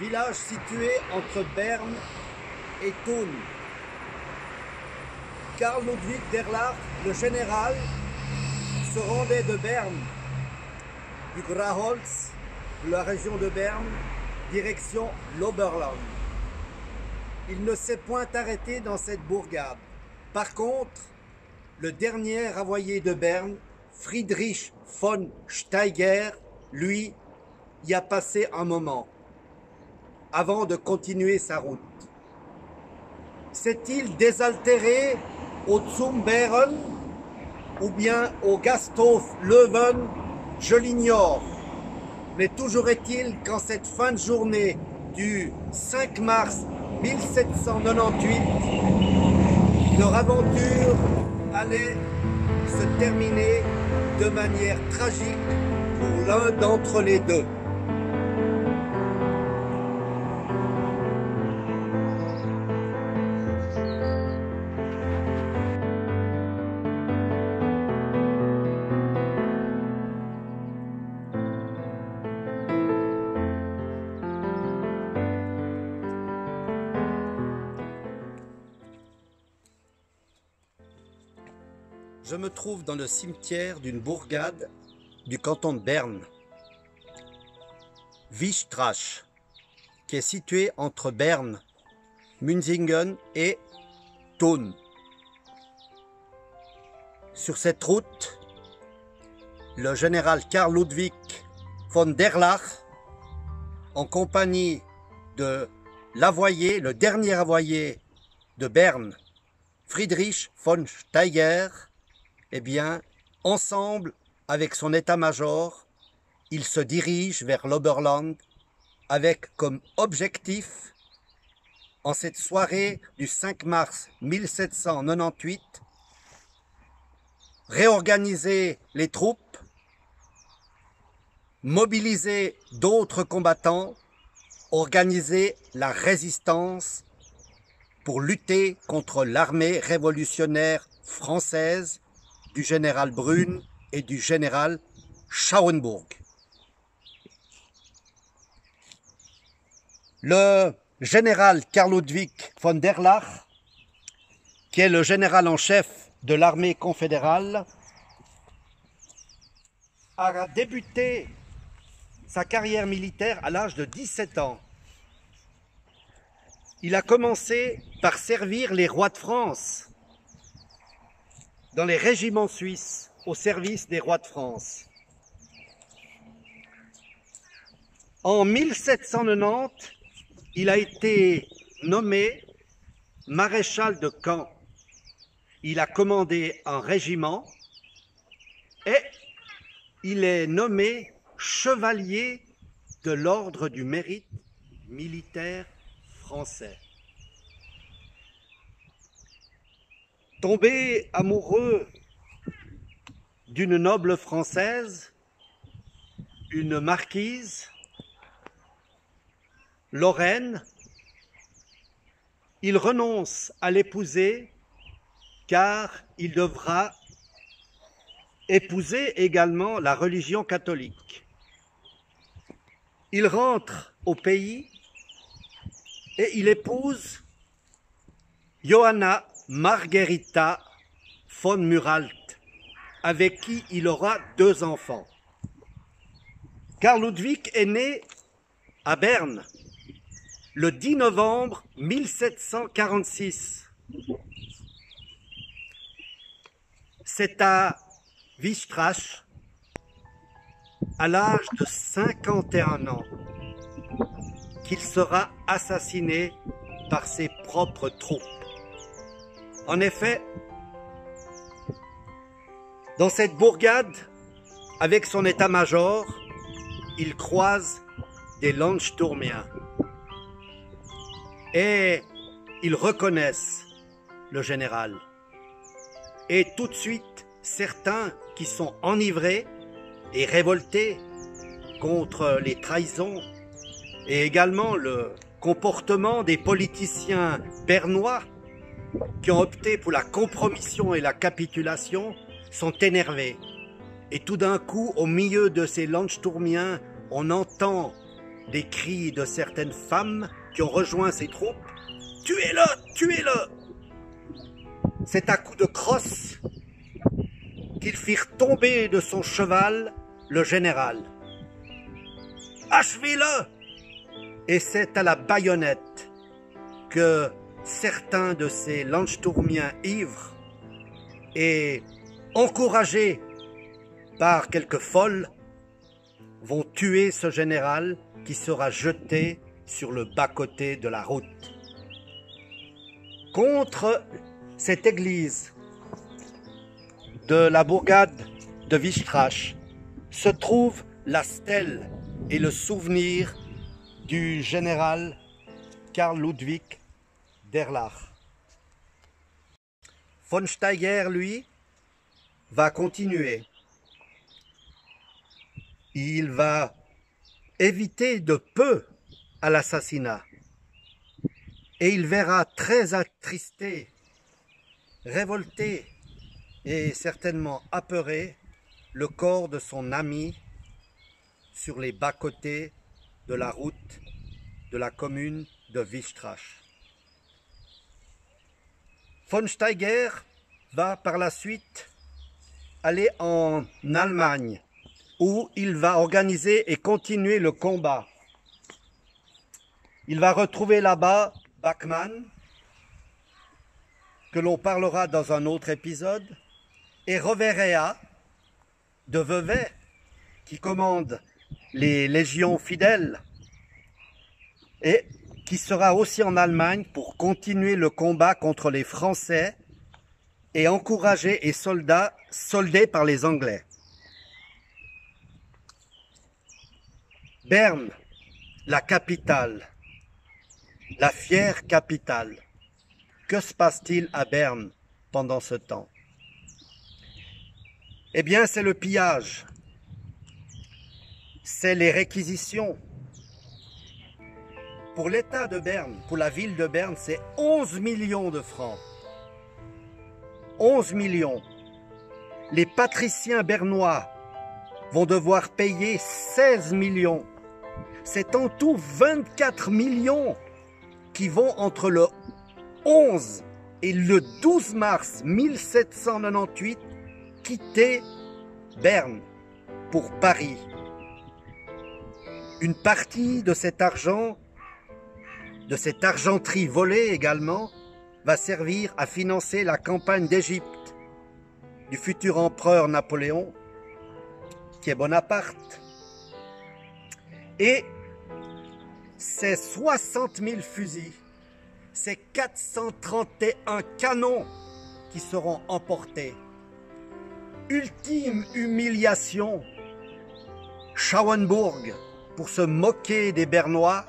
Village situé entre Berne et Thun. Karl Ludwig Derlach, le général, se rendait de Berne, du Graholz, de la région de Berne, direction l'Oberland. Il ne s'est point arrêté dans cette bourgade. Par contre, le dernier avoyer de Berne, Friedrich von Steiger, lui, y a passé un moment, avant de continuer sa route. S'est-il désaltéré au Zumberen ou bien au Gasthof Löwen? Je l'ignore. Mais toujours est-il qu'en cette fin de journée du 5 mars 1798, leur aventure allait se terminer de manière tragique pour l'un d'entre les deux. Je me trouve dans le cimetière d'une bourgade du canton de Berne, Wistrach, qui est située entre Berne, Münzingen et Thun. Sur cette route, le général Karl Ludwig von Derlach, en compagnie de l'avoyer, le dernier avoyer de Berne, Friedrich von Steiger, eh bien, ensemble, avec son état-major, il se dirige vers l'Oberland avec comme objectif, en cette soirée du 5 mars 1798, réorganiser les troupes, mobiliser d'autres combattants, organiser la résistance pour lutter contre l'armée révolutionnaire française du général Brune et du général Schauenburg. Le général Karl Ludwig von Derlach, qui est le général en chef de l'armée confédérale, a débuté sa carrière militaire à l'âge de 17 ans. Il a commencé par servir les rois de France dans les régiments suisses au service des rois de France. En 1790, il a été nommé maréchal de camp. Il a commandé un régiment et il est nommé chevalier de l'ordre du mérite militaire français. Tombé amoureux d'une noble française, une marquise, Lorraine, il renonce à l'épouser car il devra épouser également la religion catholique. Il rentre au pays et il épouse Johanna Margherita von Muralt, avec qui il aura 2 enfants. Karl Ludwig est né à Berne le 10 novembre 1746. C'est à Wistrach, à l'âge de 51 ans, qu'il sera assassiné par ses propres troupes. En effet, dans cette bourgade, avec son état-major, il croise des Landsturmiens et ils reconnaissent le général. Et tout de suite, certains qui sont enivrés et révoltés contre les trahisons et également le comportement des politiciens bernois qui ont opté pour la compromission et la capitulation, sont énervés. Et tout d'un coup, au milieu de ces Landsturmiens, on entend des cris de certaines femmes qui ont rejoint ses troupes. « Tuez-le! Tuez-le » C'est à coups de crosse qu'ils firent tomber de son cheval le général. « Achevez-le » Et c'est à la baïonnette que certains de ces Landsturmiens ivres et encouragés par quelques folles vont tuer ce général qui sera jeté sur le bas-côté de la route. Contre cette église de la bourgade de Wistrach se trouve la stèle et le souvenir du général Karl Ludwig d'Erlach. Von Steiger, lui, va continuer. Il va éviter de peu à l'assassinat. Et il verra très attristé, révolté et certainement apeuré le corps de son ami sur les bas-côtés de la route de la commune de Wistrach. Von Steiger va par la suite aller en Allemagne où il va organiser et continuer le combat. Il va retrouver là-bas Bachmann, que l'on parlera dans un autre épisode, et Roverea de Vevey, qui commande les légions fidèles, et qui sera aussi en Allemagne pour continuer le combat contre les Français et encouragé et soldé par les Anglais. Berne, la capitale, la fière capitale. Que se passe-t-il à Berne pendant ce temps? Eh bien, c'est le pillage, c'est les réquisitions. Pour l'État de Berne, pour la ville de Berne, c'est 11 millions de francs. 11 millions. Les patriciens bernois vont devoir payer 16 millions. C'est en tout 24 millions qui vont entre le 11 et le 12 mars 1798 quitter Berne pour Paris. Une partie de cet argent, de cette argenterie volée également, va servir à financer la campagne d'Égypte du futur empereur Napoléon, qui est Bonaparte. Et c'est 60 000 fusils, c'est 431 canons qui seront emportés. Ultime humiliation, Schauenburg, pour se moquer des Bernois,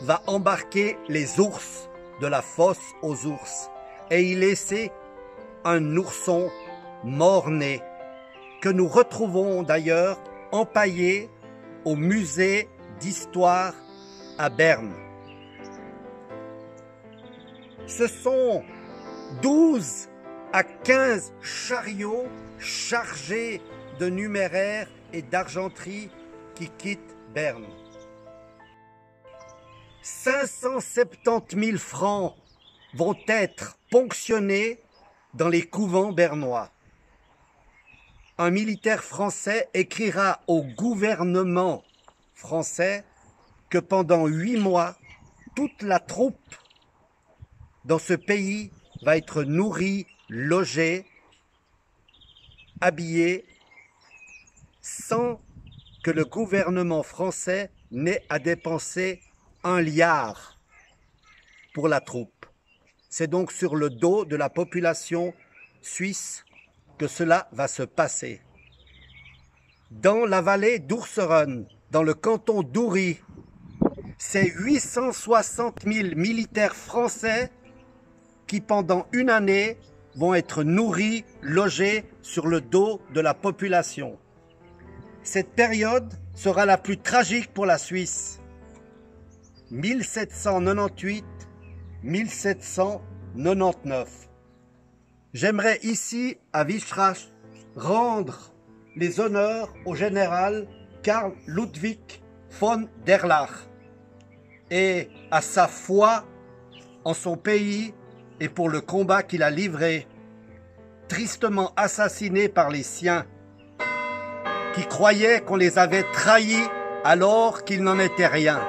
va embarquer les ours de la fosse aux ours et y laisser un ourson mort-né que nous retrouvons d'ailleurs empaillé au musée d'histoire à Berne. Ce sont 12 à 15 chariots chargés de numéraires et d'argenterie qui quittent Berne. 570 000 francs vont être ponctionnés dans les couvents bernois. Un militaire français écrira au gouvernement français que pendant 8 mois, toute la troupe dans ce pays va être nourrie, logée, habillée, sans que le gouvernement français n'ait à dépenser 1 liard pour la troupe. C'est donc sur le dos de la population suisse que cela va se passer. Dans la vallée d'Ourseren, dans le canton d'Oury, c'est 860 000 militaires français qui, pendant une année, vont être nourris, logés sur le dos de la population. Cette période sera la plus tragique pour la Suisse. 1798-1799. J'aimerais ici, à Wistrach, rendre les honneurs au général Karl Ludwig von der Lach et à sa foi en son pays et pour le combat qu'il a livré, tristement assassiné par les siens, qui croyaient qu'on les avait trahis alors qu'il n'en était rien.